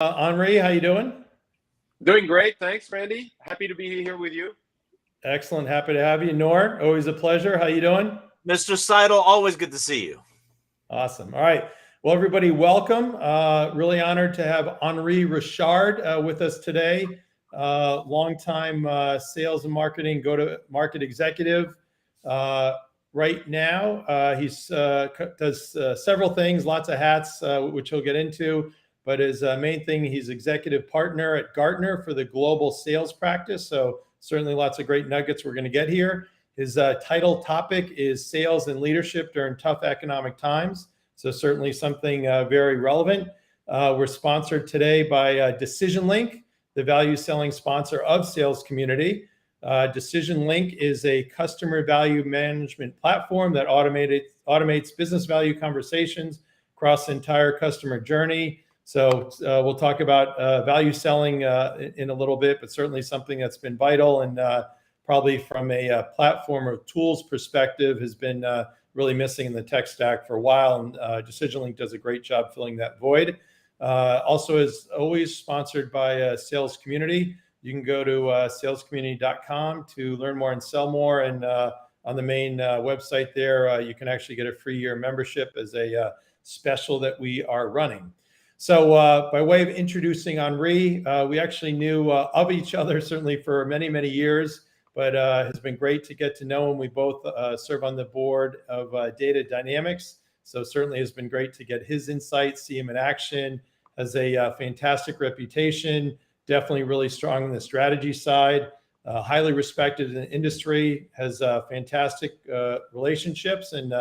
Henri, how you doing? Doing great. Thanks, Randy. Happy to be here with you. Excellent. Happy to have you. Nour, always a pleasure. How you doing? Mr. Seidel, always good to see you. Awesome. All right. Well, everybody, welcome. Really honored to have Henri Richard with us today. Longtime sales and marketing, go-to-market executive. Right now, he's does several things, lots of hats, which he'll get into. But his main thing, he's executive partner at Gartner for the global sales practice. So certainly lots of great nuggets we're going to get here. His title topic is sales and leadership during tough economic times. So certainly something very relevant. We're sponsored today by Decision Link, the value selling sponsor of Sales Community. Decision Link is a customer value management platform that automates business value conversations across the entire customer journey. So we'll talk about value selling in a little bit, but certainly something that's been vital and probably from a platform or tools perspective has been really missing in the tech stack for a while. And Decision Link does a great job filling that void. Also, is always sponsored by Sales Community. You can go to salescommunity.com to learn more and sell more. And on the main website there, you can actually get a free year membership as a special that we are running. So by way of introducing Henri, we actually knew of each other certainly for many, many years, but has been great to get to know him. We both serve on the board of Data Dynamics. So certainly has been great to get his insights, see him in action, has a fantastic reputation, definitely really strong on the strategy side, highly respected in the industry, has fantastic relationships, and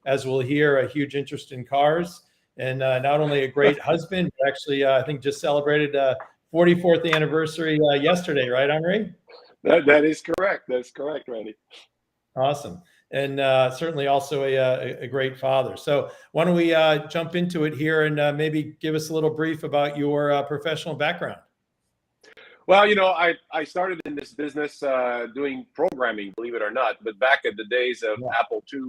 as we'll hear, a huge interest in cars. And not only a great husband, but actually, I think just celebrated 44th anniversary yesterday, right, Henri? That is correct. That's correct, Randy. Awesome. And certainly also a great father. So why don't we jump into it here and maybe give us a little brief about your professional background? Well, I started in this business doing programming, believe it or not, but back at the days of Apple II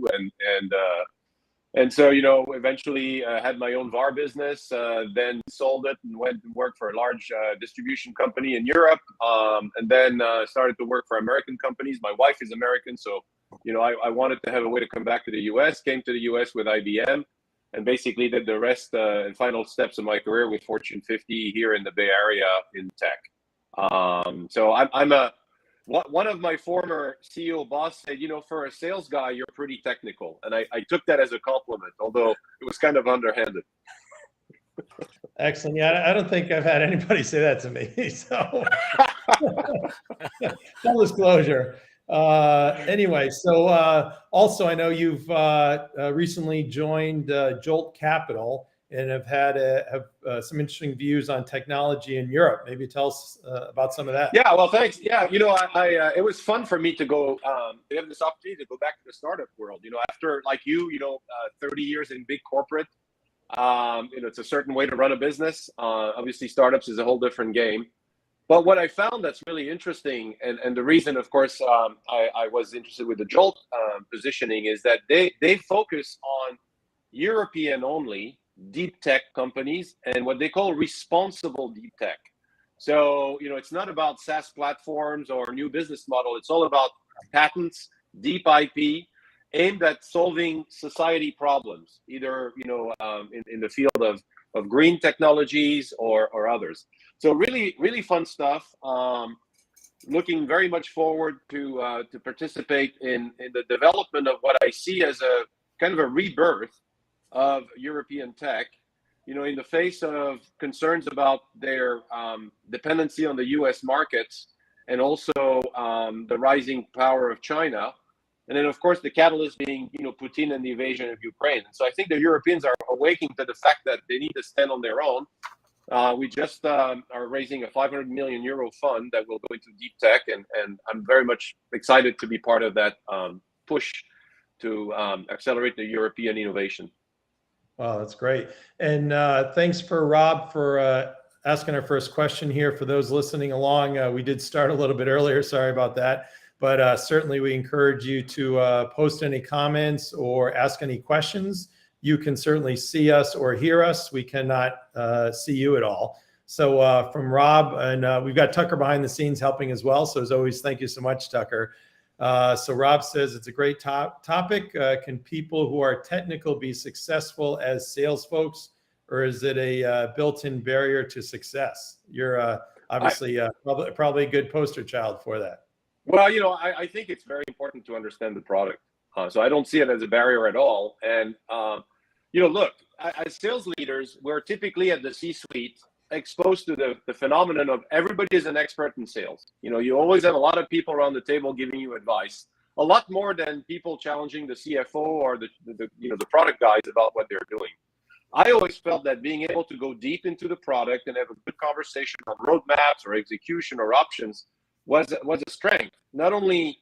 and so, eventually had my own VAR business, then sold it and went to work for a large distribution company in Europe, and then started to work for American companies. My wife is American, so, I wanted to have a way to come back to the U.S., came to the U.S. with IBM, and basically did the rest and final steps of my career with Fortune 50 here in the Bay Area in tech. So I'm one of my former CEO boss said, for a sales guy, you're pretty technical. And I took that as a compliment, although it was kind of underhanded. Excellent. Yeah, I don't think I've had anybody say that to me. So full disclosure. Anyway, so also I know you've recently joined Jolt Capital and have had some interesting views on technology in Europe. Maybe tell us about some of that. Yeah, well, thanks. Yeah, I it was fun for me to go to have this opportunity to go back to the startup world. After like 30 years in big corporate, it's a certain way to run a business. Obviously, startups is a whole different game. But what I found that's really interesting, and the reason, of course, I was interested with the Jolt positioning is that they focus on European only deep tech companies and what they call responsible deep tech. So, it's not about SaaS platforms or new business model. It's all about patents, deep IP, aimed at solving society problems, either, in the field of green technologies or others. So really, really fun stuff. Looking very much forward to participate in the development of what I see as a kind of a rebirth of European tech, in the face of concerns about their dependency on the U.S. markets and also the rising power of China. And then, of course, the catalyst being, Putin and the invasion of Ukraine. And so I think the Europeans are awaking to the fact that they need to stand on their own. We just are raising a 500 million euro fund that will go into deep tech. And I'm very much excited to be part of that push to accelerate the European innovation. Wow, that's great. And thanks for Rob for asking our first question here. For those listening along, we did start a little bit earlier. Sorry about that. But certainly we encourage you to post any comments or ask any questions. You can certainly see us or hear us. We cannot see you at all. So from Rob, and we've got Tucker behind the scenes helping as well. So as always, thank you so much, Tucker. So Rob says it's a great topic. Can people who are technical be successful as sales folks, or is it a built-in barrier to success? You're obviously probably a good poster child for that. Well, I think it's very important to understand the product. So I don't see it as a barrier at all. And, look, as sales leaders, we're typically at the C-suite exposed to the phenomenon of everybody is an expert in sales. You always have a lot of people around the table giving you advice, a lot more than people challenging the CFO or the product guys about what they're doing. I always felt that being able to go deep into the product and have a good conversation on roadmaps or execution or options was a strength, not only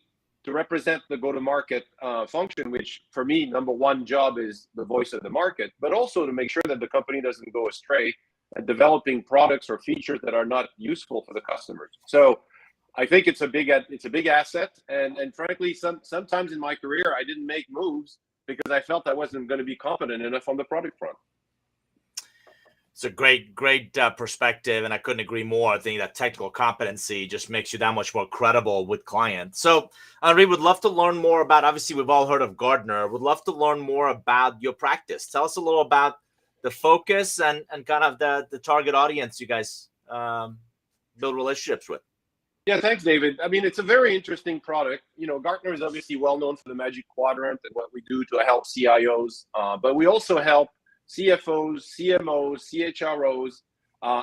to represent the go-to-market function, which for me, number one job is the voice of the market, but also to make sure that the company doesn't go astray at developing products or features that are not useful for the customers. So I think it's a big asset. And frankly, sometimes in my career, I didn't make moves because I felt I wasn't going to be competent enough on the product front. It's a great perspective, and I couldn't agree more. I think that technical competency just makes you that much more credible with clients. So, Henri, would love to learn more about, obviously, we've all heard of Gartner. Would love to learn more about your practice. Tell us a little about the focus and kind of the target audience you guys build relationships with. Yeah, thanks, David. I mean, it's a very interesting product. Gartner is obviously well known for the Magic Quadrant and what we do to help CIOs, but we also help CFOs, CMOs, CHROs,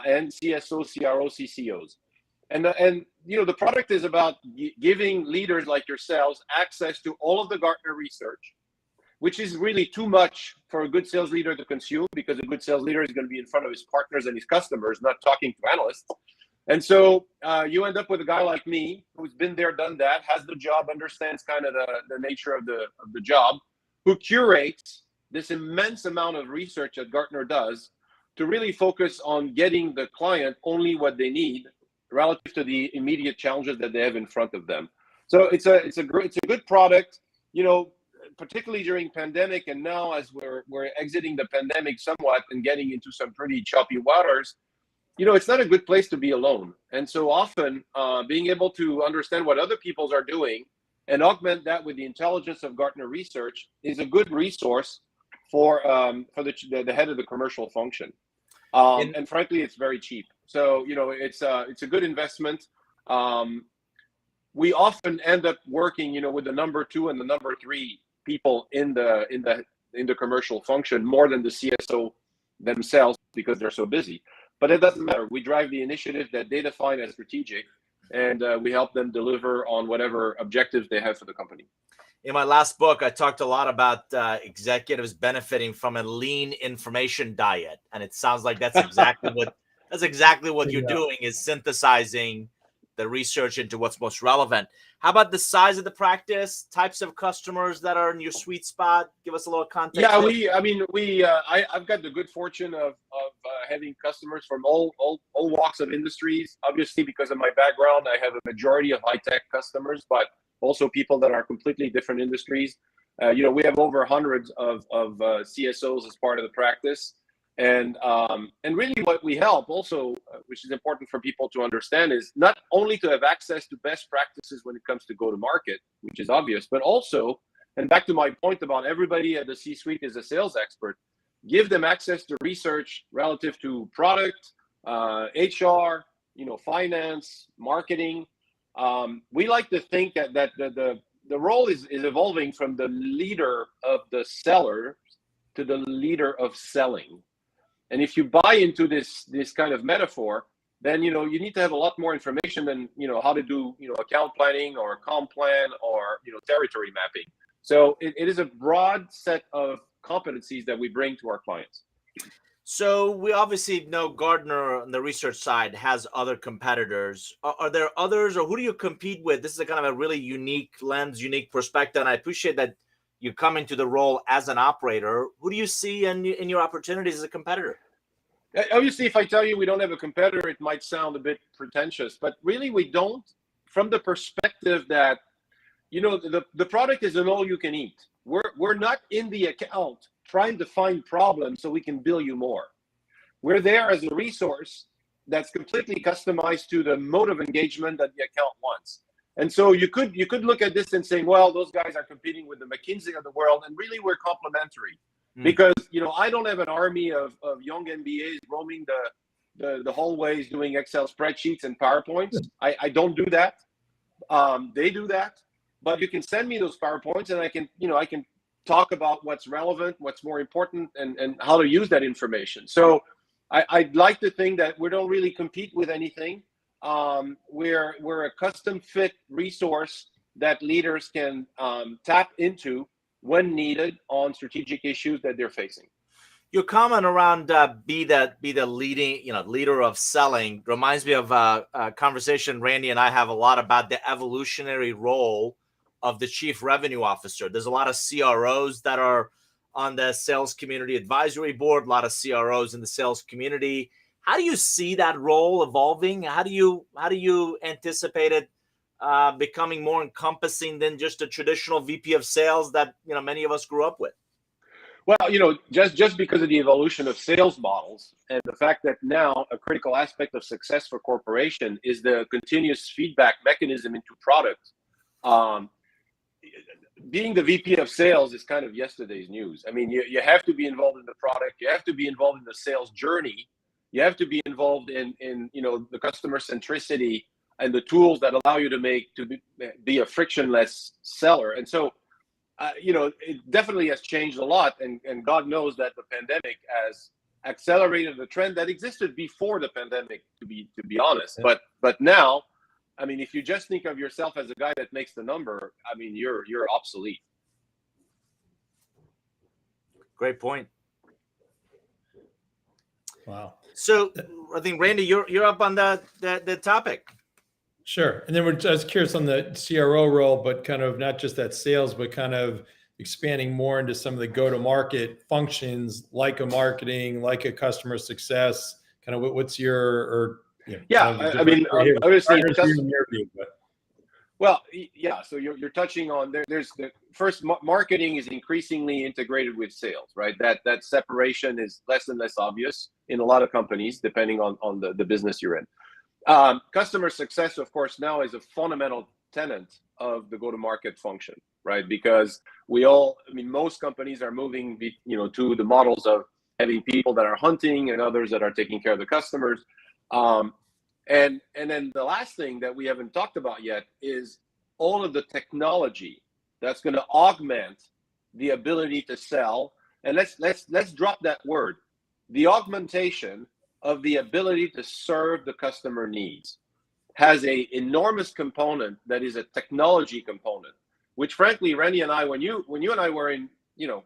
and CSOs, CROs, CCOs. And the product is about giving leaders like yourselves access to all of the Gartner research, which is really too much for a good sales leader to consume, because a good sales leader is going to be in front of his partners and his customers, not talking to analysts. And so you end up with a guy like me who's been there, done that, has the job, understands kind of the nature of the job, who curates this immense amount of research that Gartner does to really focus on getting the client only what they need relative to the immediate challenges that they have in front of them. So it's a good product, particularly during pandemic, and now as we're exiting the pandemic somewhat and getting into some pretty choppy waters. It's not a good place to be alone. And so often being able to understand what other people are doing and augment that with the intelligence of Gartner research is a good resource for the head of the commercial function. And frankly, it's very cheap. So, it's a good investment. We often end up working, with the number 2 and the number 3 people in the commercial function more than the CSO themselves, because they're so busy. But it doesn't matter. We drive the initiative that they define as strategic, and we help them deliver on whatever objectives they have for the company. In my last book, I talked a lot about executives benefiting from a lean information diet, and it sounds like that's exactly what you're doing, is synthesizing the research into what's most relevant. How about the size of the practice, types of customers that are in your sweet spot? Give us a little context. Yeah, I've got the good fortune of having customers from all walks of industries. Obviously, because of my background, I have a majority of high-tech customers, but also people that are completely different industries. We have over hundreds of CSOs as part of the practice. And really what we help also, which is important for people to understand, is not only to have access to best practices when it comes to go-to-market, which is obvious, but also, and back to my point about everybody at the C-suite is a sales expert, give them access to research relative to product, HR, finance, marketing. We like to think that the role is evolving from the leader of the seller to the leader of selling. And if you buy into this kind of metaphor, then you need to have a lot more information than how to do account planning or comp plan or territory mapping. So it is a broad set of competencies that we bring to our clients. So we obviously know Gartner on the research side has other competitors. Are there others, or who do you compete with? This is a kind of a really unique lens, unique perspective, and I appreciate that you come into the role as an operator. Who do you see in your opportunities as a competitor? Obviously, if I tell you we don't have a competitor, it might sound a bit pretentious, but really we don't, from the perspective that, the product is an all you can eat. We're not in the account trying to find problems so we can bill you more. We're there as a resource that's completely customized to the mode of engagement that the account wants. And so you could look at this and say, well, those guys are competing with the McKinsey of the world, and really we're complementary. Because I don't have an army of young MBAs roaming the hallways doing Excel spreadsheets and PowerPoints. I don't do that. They do that, but you can send me those PowerPoints, and I can talk about what's relevant, what's more important, and how to use that information. So I'd like to think that we don't really compete with anything. We're a custom fit resource that leaders can tap into when needed on strategic issues that they're facing. Your comment around be the leading leader of selling reminds me of a conversation Randy and I have a lot about the evolutionary role of the chief revenue officer. There's a lot of CROs that are on the sales community advisory board, a lot of CROs in the sales community. How do you see that role evolving? How do you anticipate it becoming more encompassing than just a traditional VP of sales that many of us grew up with? Well, just because of the evolution of sales models and the fact that now a critical aspect of success for corporation is the continuous feedback mechanism into product. Being the VP of sales is kind of yesterday's news. I mean, you have to be involved in the product. You have to be involved in the sales journey. You have to be involved in the customer centricity and the tools that allow you to be a frictionless seller. And so, it definitely has changed a lot. And God knows that the pandemic has accelerated the trend that existed before the pandemic, to be honest. Yeah. But now, I mean, if you just think of yourself as a guy that makes the number, I mean, you're obsolete. Great point. Wow. So I think Randy, you're up on the topic. Sure. And then I was curious on the CRO role, but kind of not just that sales, but kind of expanding more into some of the go-to-market functions, like a marketing, like a customer success. Kind of what's your I mean, obviously, so you're touching on there's the first marketing is increasingly integrated with sales, right? That separation is less and less obvious in a lot of companies, depending on the business you're in. Customer success, of course, now is a fundamental tenet of the go-to-market function, right? Because most companies are moving, to the models of having people that are hunting and others that are taking care of the customers. And then the last thing that we haven't talked about yet is all of the technology that's going to augment the ability to sell. And let's drop that word, the augmentation of the ability to serve the customer needs has a enormous component that is a technology component, which frankly, Randy and I, when you and I were in,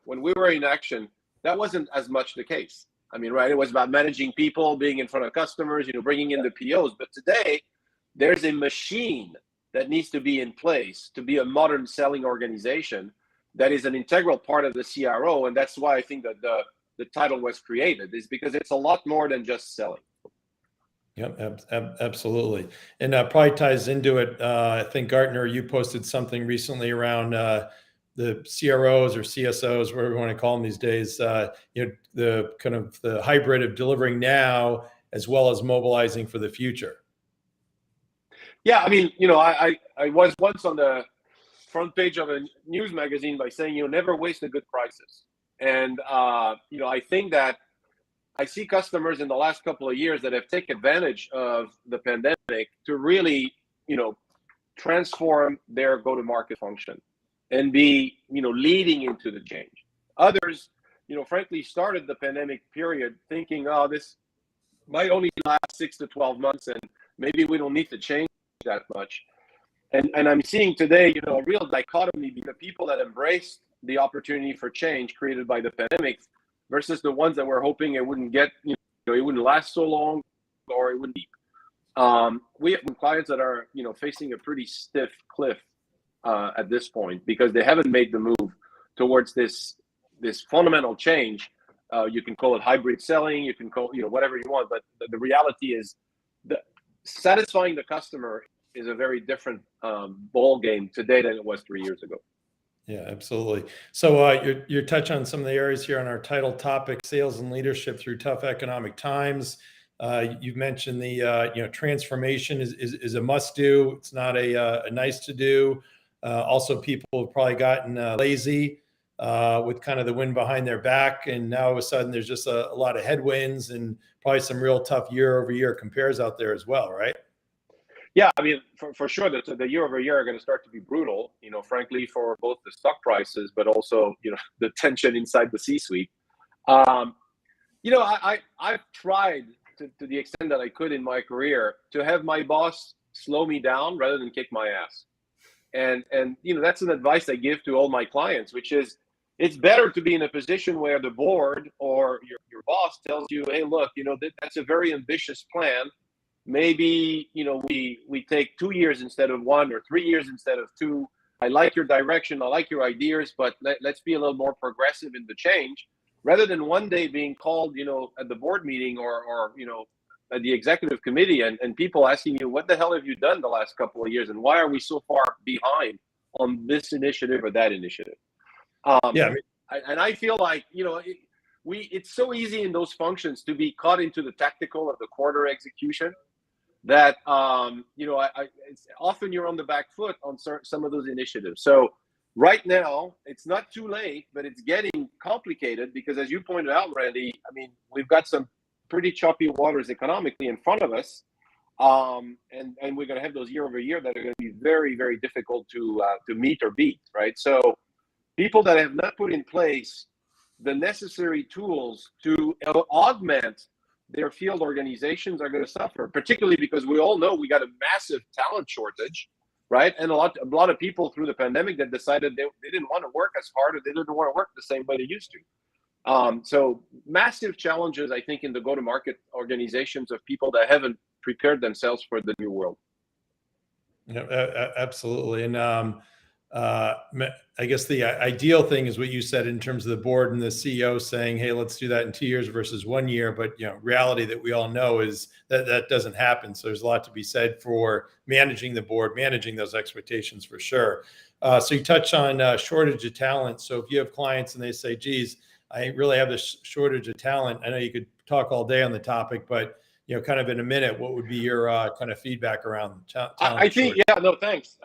when we were in action, that wasn't as much the case. I mean, right, it was about managing people, being in front of customers, bringing in the POs. But today, there's a machine that needs to be in place to be a modern selling organization that is an integral part of the CRO. And that's why I think that the title was created, is because it's a lot more than just selling. Yep, absolutely. And probably ties into it. I think Gartner, you posted something recently around the CROs or CSOs, whatever you want to call them these days, the kind of the hybrid of delivering now as well as mobilizing for the future. Yeah, I mean, I was once on the front page of a news magazine by saying, never waste a good crisis. And, I think that I see customers in the last couple of years that have taken advantage of the pandemic to really, transform their go-to-market function and be, leading into the change. Others, frankly, started the pandemic period thinking, this might only last 6 to 12 months and maybe we don't need to change that much. And I'm seeing today, a real dichotomy between the people that embraced the opportunity for change created by the pandemic versus the ones that were hoping it wouldn't it wouldn't last so long or it wouldn't be. We have clients that are, facing a pretty stiff cliff at this point because they haven't made the move towards this fundamental change. You can call it hybrid selling, you can call whatever you want, but the reality is that satisfying the customer is a very different ball game today than it was 3 years ago. Yeah, absolutely. So you're touching on some of the areas here on our title topic, sales and leadership through tough economic times. You've mentioned the transformation is a must do. It's not a nice to do. Also, people have probably gotten lazy with kind of the wind behind their back, and now all of a sudden there's just a lot of headwinds and probably some real tough year-over-year compares out there as well, right? Yeah, I mean, for sure, the year over year are going to start to be brutal, frankly, for both the stock prices, but also, the tension inside the C-suite. I've tried to the extent that I could in my career to have my boss slow me down rather than kick my ass. And that's an advice I give to all my clients, which is it's better to be in a position where the board or your boss tells you, hey, look, that's a very ambitious plan. Maybe, we take 2 years instead of 1 or 3 years instead of 2. I like your direction. I like your ideas, but let's be a little more progressive in the change rather than one day being called, at the board meeting or at the executive committee and people asking you, what the hell have you done the last couple of years? And why are we so far behind on this initiative or that initiative? I feel like, it's so easy in those functions to be caught into the tactical of the quarter execution that, it's often you're on the back foot on some of those initiatives. So right now, it's not too late, but it's getting complicated because, as you pointed out, Randy, I mean, we've got some pretty choppy waters economically in front of us, and we're going to have those year over year that are going to be very, very difficult to meet or beat, right? So people that have not put in place the necessary tools to augment their field organizations are going to suffer, particularly because we all know we got a massive talent shortage, right? And a lot of people through the pandemic that decided they didn't want to work as hard or they didn't want to work the same way they used to. So massive challenges, I think, in the go-to-market organizations of people that haven't prepared themselves for the new world. Yeah, absolutely. And I guess the ideal thing is what you said in terms of the board and the CEO saying, hey, let's do that in 2 years versus 1 year. But, reality that we all know is that doesn't happen. So there's a lot to be said for managing the board, managing those expectations for sure. So you touched on shortage of talent. So if you have clients and they say, geez, I really have this shortage of talent. I know you could talk all day on the topic, but kind of in a minute, what would be your kind of feedback around talent? I think, thanks.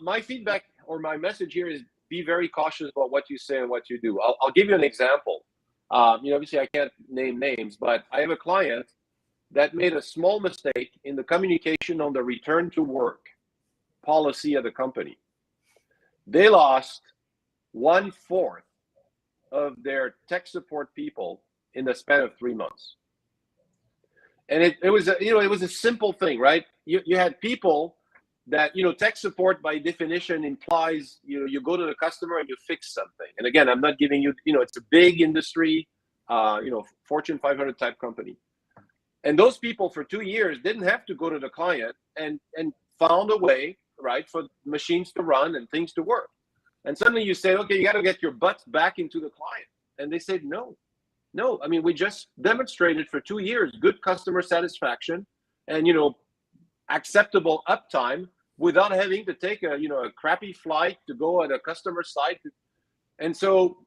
My feedback or my message here is be very cautious about what you say and what you do. I'll give you an example. Obviously I can't name names, but I have a client that made a small mistake in the communication on the return to work policy of the company. They lost 1/4 of their tech support people in the span of 3 months. And it was a simple thing, right? You had people that, tech support by definition implies, you go to the customer and you fix something. And again, I'm not giving you, it's a big industry, Fortune 500 type company. And those people for 2 years didn't have to go to the client and found a way, right, for machines to run and things to work. And suddenly you say, okay, you got to get your butts back into the client. And they said, no. I mean, we just demonstrated for 2 years good customer satisfaction and, acceptable uptime without having to take a crappy flight to go at a customer site. And so,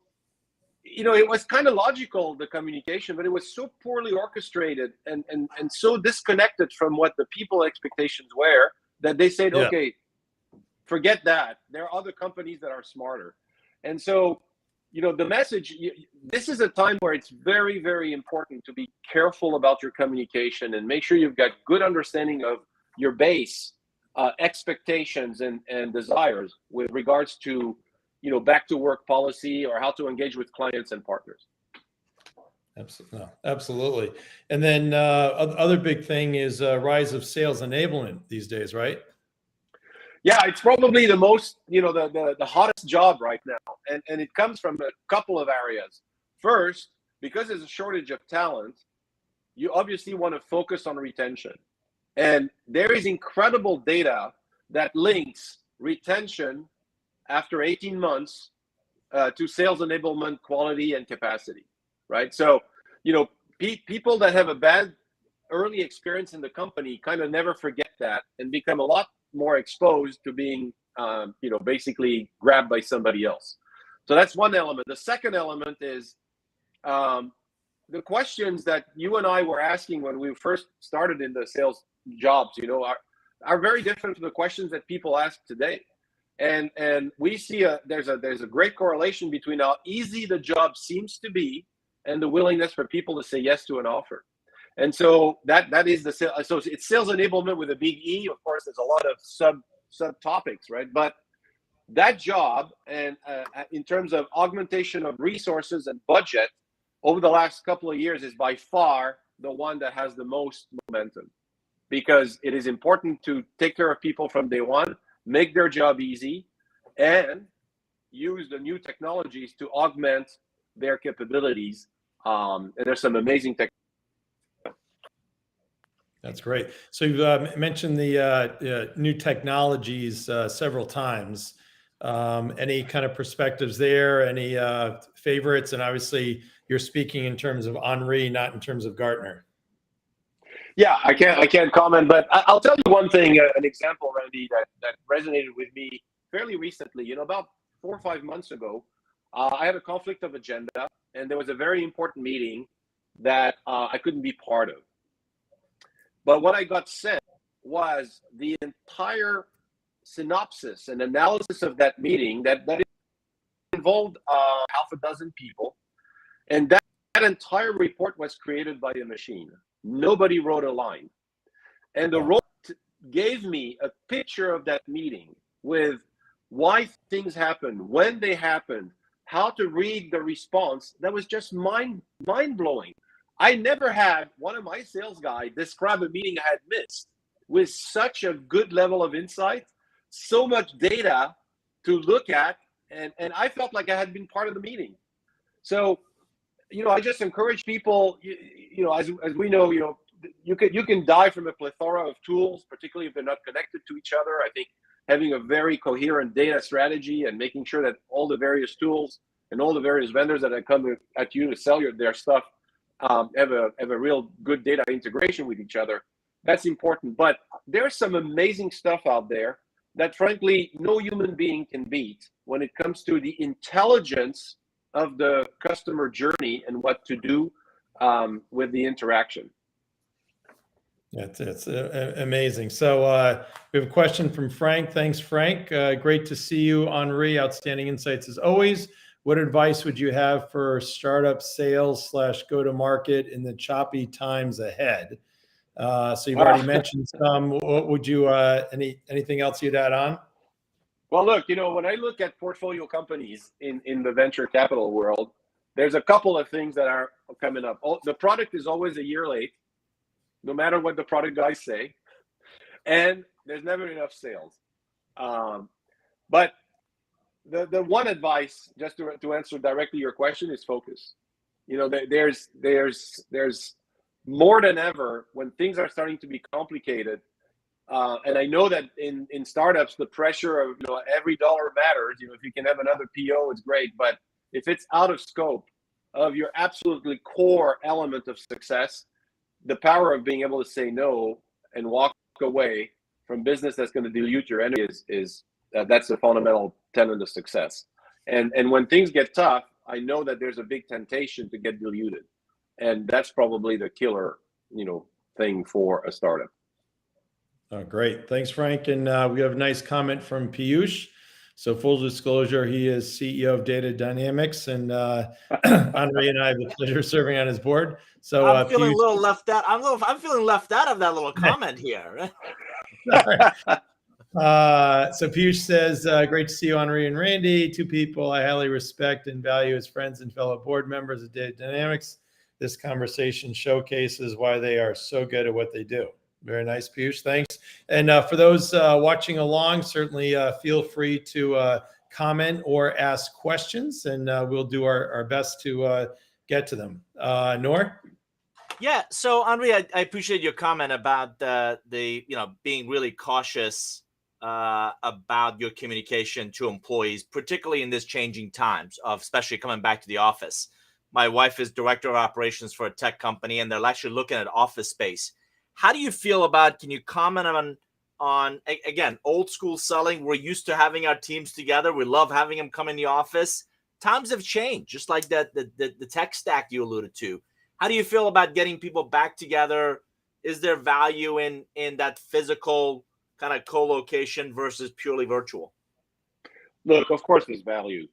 it was kind of logical, the communication, but it was so poorly orchestrated and so disconnected from what the people expectations were that they said, okay, forget that. There are other companies that are smarter. And so, the message, this is a time where it's very, very important to be careful about your communication and make sure you've got good understanding of your base expectations and desires with regards to, back to work policy or how to engage with clients and partners. Absolutely. And then other big thing is rise of sales enablement these days, right? Yeah, it's probably the most, the hottest job right now. And it comes from a couple of areas. First, because there's a shortage of talent, you obviously want to focus on retention. And there is incredible data that links retention after 18 months to sales enablement, quality, and capacity, right? So, people that have a bad early experience in the company kind of never forget that and become a lot more exposed to being, basically grabbed by somebody else. So that's one element. The second element is the questions that you and I were asking when we first started in the sales jobs, are very different from the questions that people ask today. And we see there's a great correlation between how easy the job seems to be and the willingness for people to say yes to an offer. And so that is so it's sales enablement with a big E. Of course, there's a lot of subtopics, right? But that job, and in terms of augmentation of resources and budget over the last couple of years, is by far the one that has the most momentum, because it is important to take care of people from day one, make their job easy, and use the new technologies to augment their capabilities. And there's some amazing technology. That's great. So you've mentioned the new technologies several times. Any kind of perspectives there? Any favorites? And obviously, you're speaking in terms of Henri, not in terms of Gartner. Yeah, I can't comment, but I'll tell you one thing, an example, Randy, that resonated with me fairly recently. About 4 or 5 months ago, I had a conflict of agenda, and there was a very important meeting that I couldn't be part of. But what I got sent was the entire synopsis and analysis of that meeting that involved half a dozen people. And that entire report was created by a machine. Nobody wrote a line. And the robot gave me a picture of that meeting with why things happened, when they happened, how to read the response. That was just mind-blowing. I never had one of my sales guys describe a meeting I had missed with such a good level of insight, so much data to look at, and I felt like I had been part of the meeting. So, I just encourage people, as we know, you can die from a plethora of tools, particularly if they're not connected to each other. I think having a very coherent data strategy and making sure that all the various tools and all the various vendors that come at you to sell their stuff have a real good data integration with each other. That's important. But there's some amazing stuff out there that, frankly, no human being can beat when it comes to the intelligence of the customer journey and what to do with the interaction. It's amazing. So we have a question from Frank. Thanks, Frank. Great to see you, Henri. Outstanding insights as always. What advice would you have for startup sales / go-to-market in the choppy times ahead? So you've already mentioned some. What would you, anything else you'd add on? Well, look, when I look at portfolio companies in the venture capital world, there's a couple of things that are coming up. The product is always a year late, no matter what the product guys say, and there's never enough sales. But the one advice, just to answer directly your question, is focus. There's more than ever when things are starting to be complicated. And I know that in startups, the pressure of every dollar matters. If you can have another PO, it's great. But if it's out of scope of your absolutely core element of success, the power of being able to say no and walk away from business that's going to dilute your energy is that's the fundamental tenet of success. And when things get tough, I know that there's a big temptation to get diluted, and that's probably the killer thing for a startup. Oh, great. Thanks, Frank. And we have a nice comment from Piyush. So full disclosure, he is CEO of Data Dynamics, and Henri and I have the pleasure of serving on his board. So I'm feeling Piyush, a little left out. I'm feeling left out of that little comment here. So Piyush says, great to see you, Henri and Randy, two people I highly respect and value as friends and fellow board members of Data Dynamics. This conversation showcases why they are so good at what they do. Very nice, Piyush. Thanks. And for those watching along, certainly feel free to comment or ask questions, and we'll do our best to get to them. Nour? Yeah. So, Henri, I appreciate your comment about the being really cautious about your communication to employees, particularly in this changing times of especially coming back to the office. My wife is director of operations for a tech company, and they're actually looking at office space. How do you feel about, can you comment on again, old school selling? We're used to having our teams together. We love having them come in the office. Times have changed, just like the tech stack you alluded to. How do you feel about getting people back together? Is there value in that physical kind of co-location versus purely virtual? Look, of course there's value,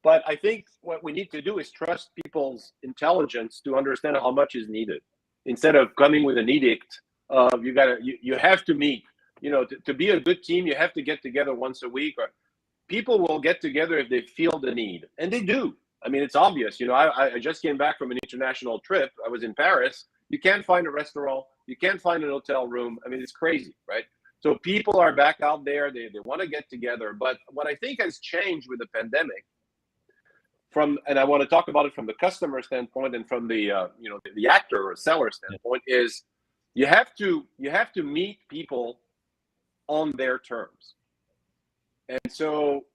but I think what we need to do is trust people's intelligence to understand how much is needed, instead of coming with an edict of you have to meet. To be a good team, you have to get together once a week. Or people will get together if they feel the need, and they do. I mean, it's obvious. I just came back from an international trip. I was in Paris. You can't find a restaurant. You can't find an hotel room. I mean, it's crazy, right? So people are back out there. They want to get together. But what I think has changed with the pandemic, and I want to talk about it from the customer standpoint and from the the actor or seller standpoint, is you have to meet people on their terms. And so,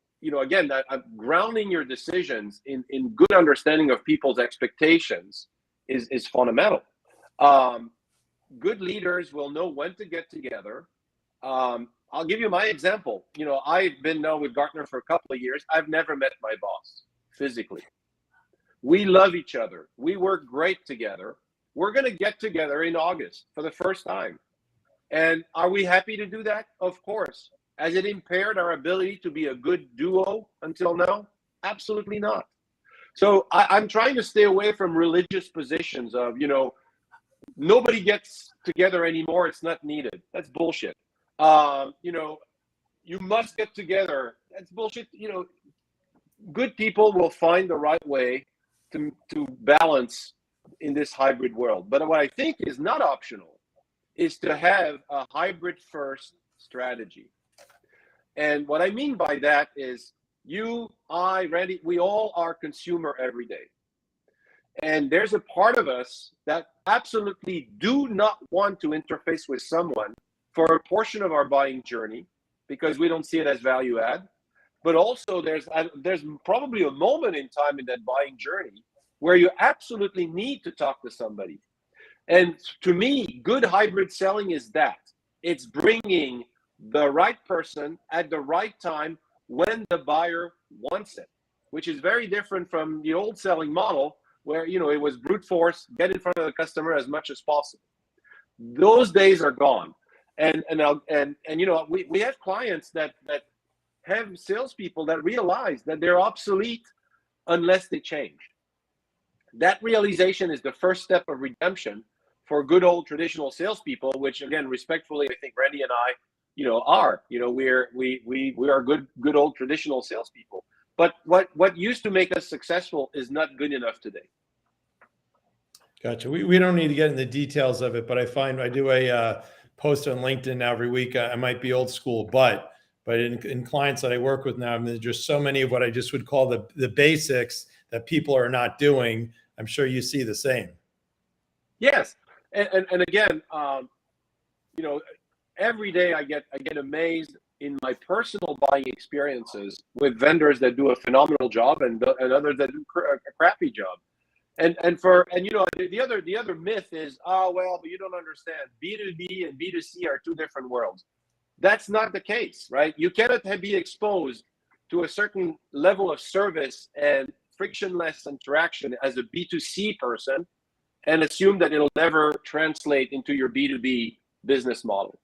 again, that grounding your decisions in good understanding of people's expectations is fundamental. Good leaders will know when to get together. I'll give you my example. I've been now with Gartner for a couple of years. I've never met my boss physically. We love each other. We work great together. We're going to get together in August for the first time. And are we happy to do that? Of course. Has it impaired our ability to be a good duo until now? Absolutely not. So I'm trying to stay away from religious positions of, nobody gets together anymore. It's not needed. That's bullshit. You must get together. That's bullshit. Good people will find the right way to balance in this hybrid world. But what I think is not optional is to have a hybrid first strategy. And what I mean by that is you, I, Randy, we all are consumer every day. And there's a part of us that absolutely do not want to interface with someone for a portion of our buying journey because we don't see it as value add. But also there's probably a moment in time in that buying journey where you absolutely need to talk to somebody. And to me, good hybrid selling is that. It's bringing the right person at the right time when the buyer wants it, which is very different from the old selling model where, it was brute force, get in front of the customer as much as possible. Those days are gone. And we have clients that have salespeople that realize that they're obsolete unless they change. That realization is the first step of redemption for good old traditional salespeople, which again, respectfully, I think Randy and I, are. We are good old traditional salespeople. But what used to make us successful is not good enough today. Gotcha. We don't need to get into the details of it, but I do a post on LinkedIn now every week. I might be old school, but in clients that I work with now, I mean, there's just so many of what I just would call the basics that people are not doing. I'm sure you see the same. Yes, and again, every day I get amazed in my personal buying experiences with vendors that do a phenomenal job and others that do a crappy job. And the other myth is, but you don't understand. B2B and B2C are two different worlds. That's not the case, right? You cannot be exposed to a certain level of service and frictionless interaction as a B2C person and assume that it'll never translate into your B2B business model.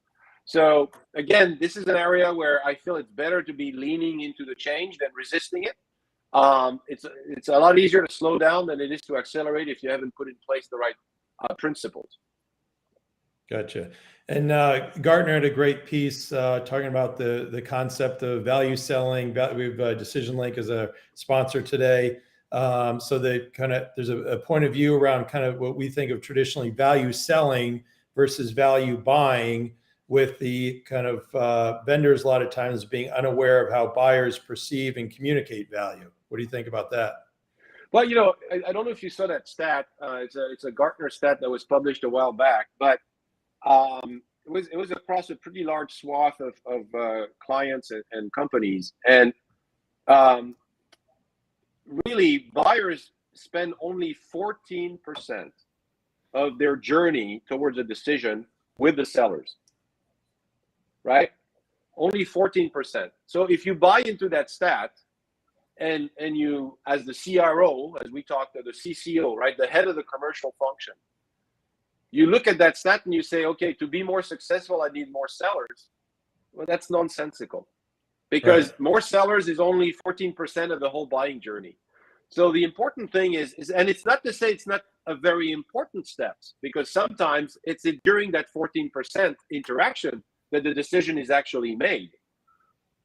So again, this is an area where I feel it's better to be leaning into the change than resisting it. It's a lot easier to slow down than it is to accelerate if you haven't put in place the right principles. Gotcha. And Gartner had a great piece talking about the concept of value selling. We have Decision Link as a sponsor today. So there's a point of view around kind of what we think of traditionally value selling versus value buying, with the kind of vendors a lot of times being unaware of how buyers perceive and communicate value. What do you think about that? Well, I don't know if you saw that stat. It's a Gartner stat that was published a while back, but it was across a pretty large swath of clients and companies. And really, buyers spend only 14% of their journey towards a decision with the sellers. Right? Only 14%. So if you buy into that stat, and you, as the CRO, as we talked to the CCO, right, the head of the commercial function, you look at that stat and you say, okay, to be more successful, I need more sellers. Well, that's nonsensical, because more sellers is only 14% of the whole buying journey. So the important thing is, and it's not to say it's not a very important steps, because sometimes it's during that 14% interaction that the decision is actually made.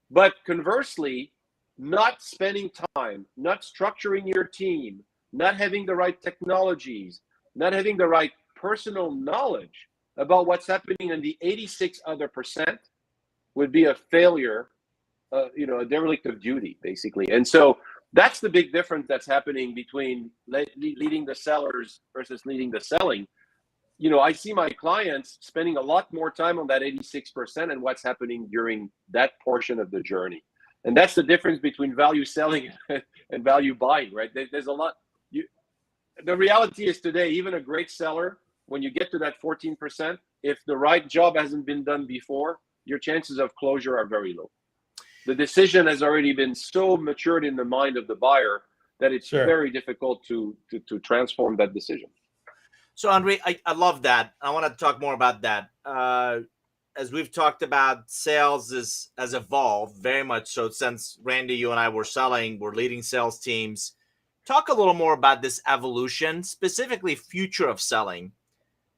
But conversely, not spending time, not structuring your team, not having the right technologies, not having the right personal knowledge about what's happening in the 86 other percent would be a failure, a derelict of duty, basically. And so that's the big difference that's happening between leading the sellers versus leading the selling. I see my clients spending a lot more time on that 86% and what's happening during that portion of the journey. And that's the difference between value selling and value buying, right? There's a lot. The reality is today, even a great seller, when you get to that 14%, if the right job hasn't been done before, your chances of closure are very low. The decision has already been so matured in the mind of the buyer that it's very difficult to transform that decision. So, Henri, I love that. I want to talk more about that. As we've talked about, sales has evolved very much so since Randy, you and I were selling, we're leading sales teams. Talk a little more about this evolution, specifically future of selling.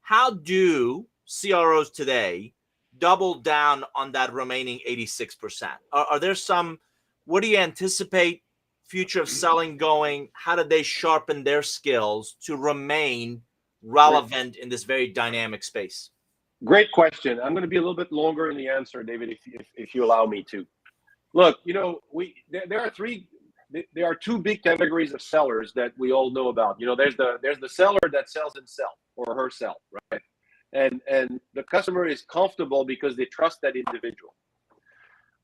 How do CROs today double down on that remaining 86%? Are there some, what do you anticipate future of selling going? How do they sharpen their skills to remain relevant in this very dynamic space? Great question. I'm going to be a little bit longer in the answer, David, if you allow me to. Look, there are two big categories of sellers that we all know about. There's the seller that sells himself or herself, right? And the customer is comfortable because they trust that individual.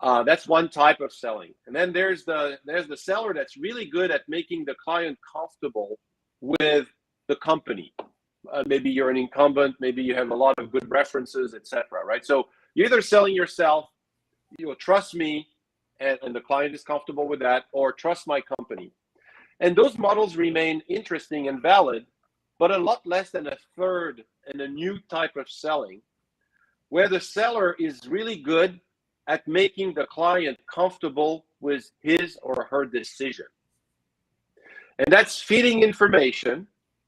That's one type of selling. And then there's the seller that's really good at making the client comfortable with the company. Maybe you're an incumbent, maybe you have a lot of good references, etc. Right? So you're either selling yourself, trust me, and the client is comfortable with that, or trust my company. And those models remain interesting and valid, but a lot less than a third in a new type of selling, where the seller is really good at making the client comfortable with his or her decision. And that's feeding information,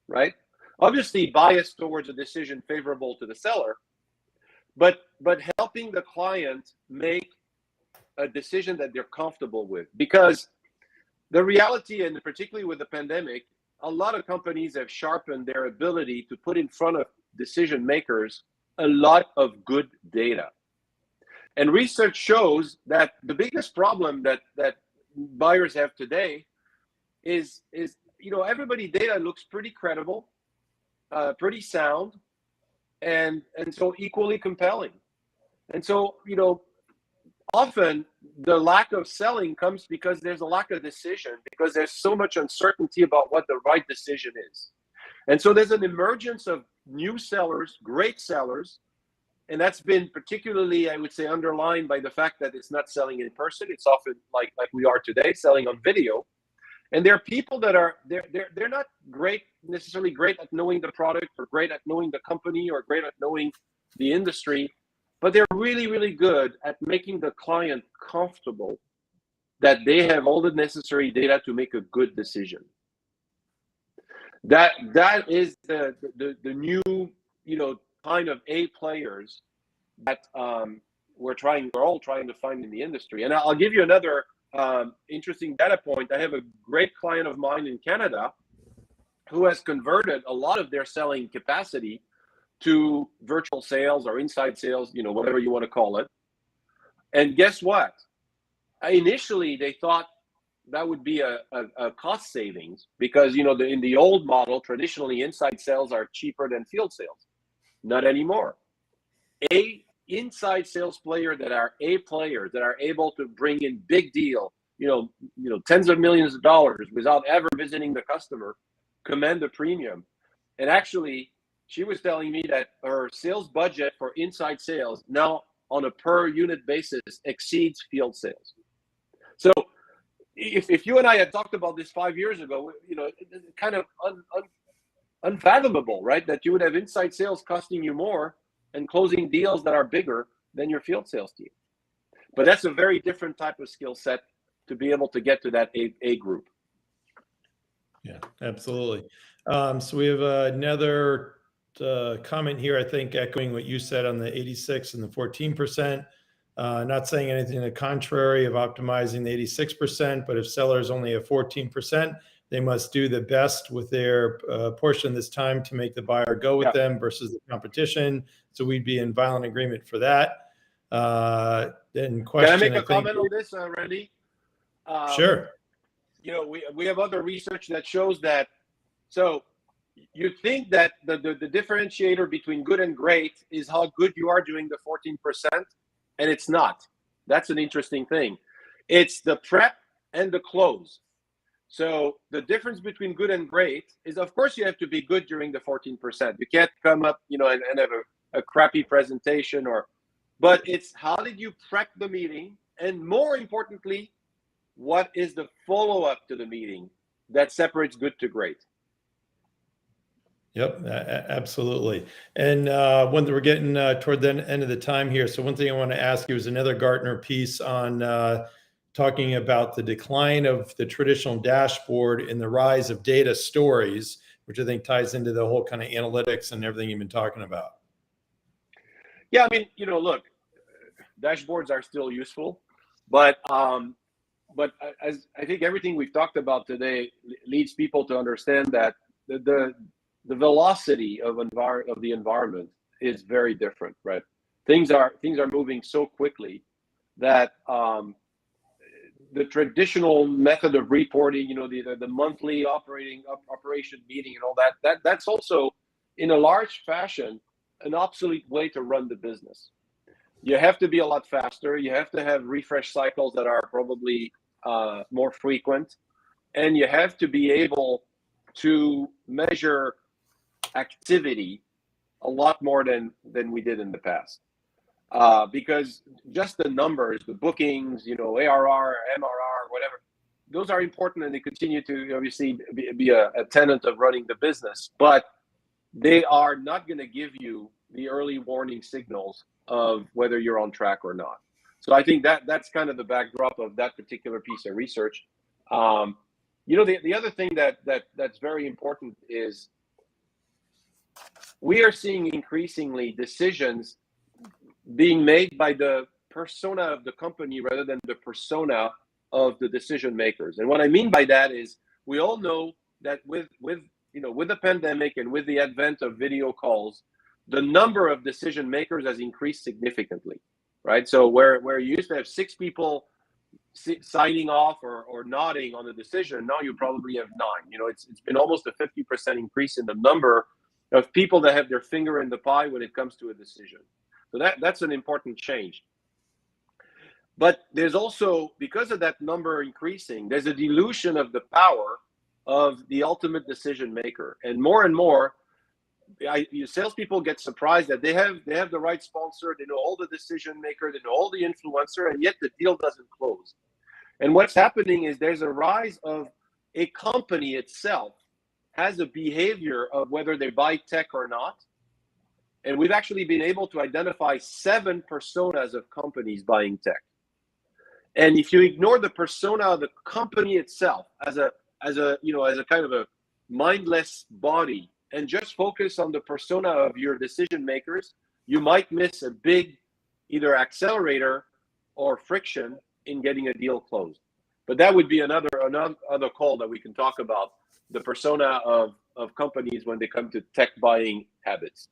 right? Obviously biased towards a decision favorable to the seller, but helping the client make a decision that they're comfortable with. Because the reality, and particularly with the pandemic, a lot of companies have sharpened their ability to put in front of decision makers a lot of good data. And research shows that the biggest problem that buyers have today is everybody data looks pretty credible, pretty sound, and so equally compelling. And so, often the lack of selling comes because there's a lack of decision, because there's so much uncertainty about what the right decision is. And so there's an emergence of new sellers, great sellers, and that's been particularly, I would say, underlined by the fact that it's not selling in person. It's often like we are today, selling on video. And there are people that are they're not necessarily great at knowing the product, or great at knowing the company, or great at knowing the industry, but they're really, really good at making the client comfortable that they have all the necessary data to make a good decision. That is the new kind of A players that we're all trying to find in the industry. And I'll give you another interesting data point. I have a great client of mine in Canada who has converted a lot of their selling capacity to virtual sales or inside sales, whatever you want to call it. And guess what? Initially, they thought that would be a cost savings because, in the old model, traditionally inside sales are cheaper than field sales. Not anymore. Inside sales player that are A players that are able to bring in big deal, tens of millions of dollars without ever visiting the customer, command a premium. And actually, she was telling me that her sales budget for inside sales now on a per unit basis exceeds field sales. So if you and I had talked about this 5 years ago, it's kind of unfathomable, right? That you would have inside sales costing you more and closing deals that are bigger than your field sales team. But that's a very different type of skill set to be able to get to that A group. Yeah, absolutely. So we have another comment here, I think, echoing what you said on the 86 and the 14%. Not saying anything to the contrary of optimizing the 86%, but if sellers only have 14%, they must do the best with their portion of this time to make the buyer go with them versus the competition. So we'd be in violent agreement for that. Then question, can I make a comment on this, Randy? Sure. We have other research that shows that. So you think that the differentiator between good and great is how good you are doing the 14%, and it's not. That's an interesting thing. It's the prep and the close. So the difference between good and great is, of course, you have to be good during the 14%. You can't come up, and have a crappy presentation, but it's how did you prep the meeting, and more importantly, what is the follow-up to the meeting that separates good to great? Yep, absolutely. And when we're getting toward the end of the time here, so one thing I want to ask you is another Gartner piece on talking about the decline of the traditional dashboard and the rise of data stories, which I think ties into the whole kind of analytics and everything you've been talking about. Yeah, I mean, look, dashboards are still useful, but as I think everything we've talked about today leads people to understand that the velocity of the environment is very different, right? Things are moving so quickly that the traditional method of reporting, the monthly operation meeting and all that's also in a large fashion an obsolete way to run the business. You have to be a lot faster. You have to have refresh cycles that are probably more frequent, and you have to be able to measure activity a lot more than we did in the past, because just the numbers, the bookings, ARR, MRR, whatever, those are important, and they continue to obviously be a tenet of running the business, but they are not going to give you the early warning signals of whether you're on track or not. So I think that's kind of the backdrop of that particular piece of research. The other thing that's very important is we are seeing increasingly decisions being made by the persona of the company rather than the persona of the decision makers. And what I mean by that is we all know that with the pandemic and with the advent of video calls, the number of decision makers has increased significantly, right? So where you used to have 6 people signing off or nodding on the decision, now you probably have 9. It's been almost a 50% increase in the number of people that have their finger in the pie when it comes to a decision. So that's an important change. But there's also, because of that number increasing, there's a dilution of the power of the ultimate decision maker. And more, salespeople get surprised that they have the right sponsor, they know all the decision maker, they know all the influencer, and yet the deal doesn't close. And what's happening is there's a rise of a company itself has a behavior of whether they buy tech or not. And we've actually been able to identify 7 personas of companies buying tech. And if you ignore the persona of the company itself as a kind of a mindless body and just focus on the persona of your decision makers, you might miss a big either accelerator or friction in getting a deal closed. But that would be another call that we can talk about, the persona of companies when they come to tech buying habits.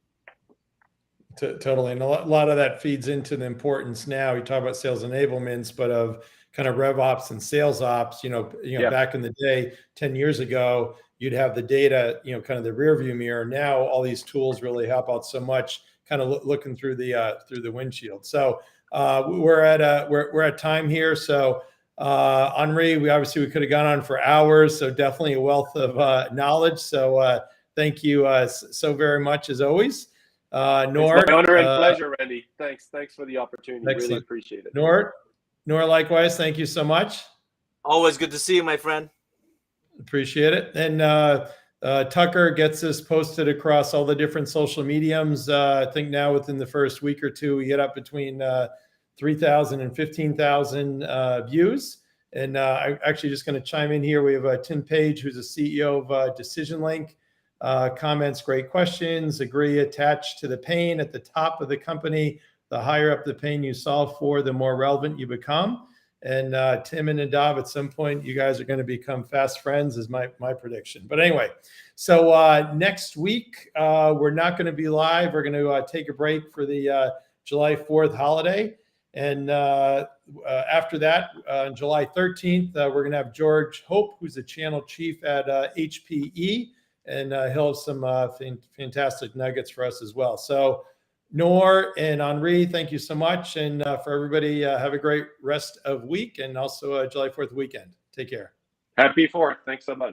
Totally. And a lot of that feeds into the importance now. You talk about sales enablements, but of kind of rev ops and sales ops, back in the day, 10 years ago, you'd have the data, kind of the rear view mirror. Now all these tools really help out so much, kind of looking through the windshield. So we're at time here. So Henri, we could have gone on for hours. So definitely a wealth of knowledge. So thank you so very much as always. Nour, it's my honor and pleasure, Randy. Thanks for the opportunity. Excellent. Really appreciate it. Nour, likewise, thank you so much. Always good to see you, my friend. Appreciate it. And Tucker gets this posted across all the different social mediums. I think now within the first week or two, we get up between 3,000 and 15,000 views. And I'm actually just going to chime in here. We have Tim Page, who's a CEO of Decision Link. Comments, great questions, agree, attached to the pane at the top of the company. The higher up the pane you solve for, the more relevant you become. And Tim and Nadav, at some point, you guys are going to become fast friends, is my prediction. But anyway, so next week, we're not going to be live. We're going to take a break for the July 4th holiday. And after that, on July 13th, we're going to have George Hope, who's the channel chief at HPE. And he'll have some fantastic nuggets for us as well. So Nour and Henri, thank you so much. And for everybody, have a great rest of week and also July 4th weekend. Take care. Happy 4th. Thanks so much.